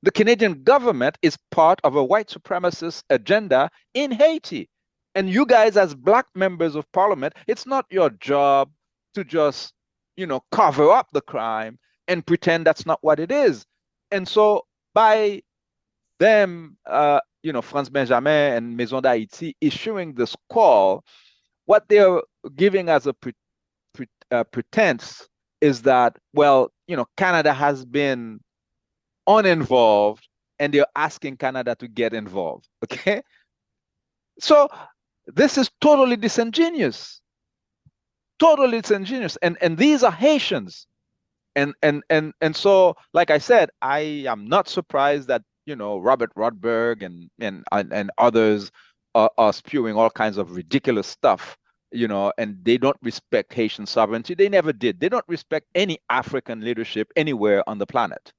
The Canadian government is part of a white supremacist agenda in Haiti. And you guys, as black members of parliament, it's not your job to just, cover up the crime and pretend that's not what it is. And so by them, France Benjamin and Maison d'Haïti issuing this call, what they're giving as a pretense is that, well, Canada has been uninvolved and they're asking Canada to get involved. Okay. So this is totally disingenuous, totally disingenuous. And these are Haitians. And so, like I said, I am not surprised that, Robert Rodberg and others are spewing all kinds of ridiculous stuff, and they don't respect Haitian sovereignty. They never did. They don't respect any African leadership anywhere on the planet.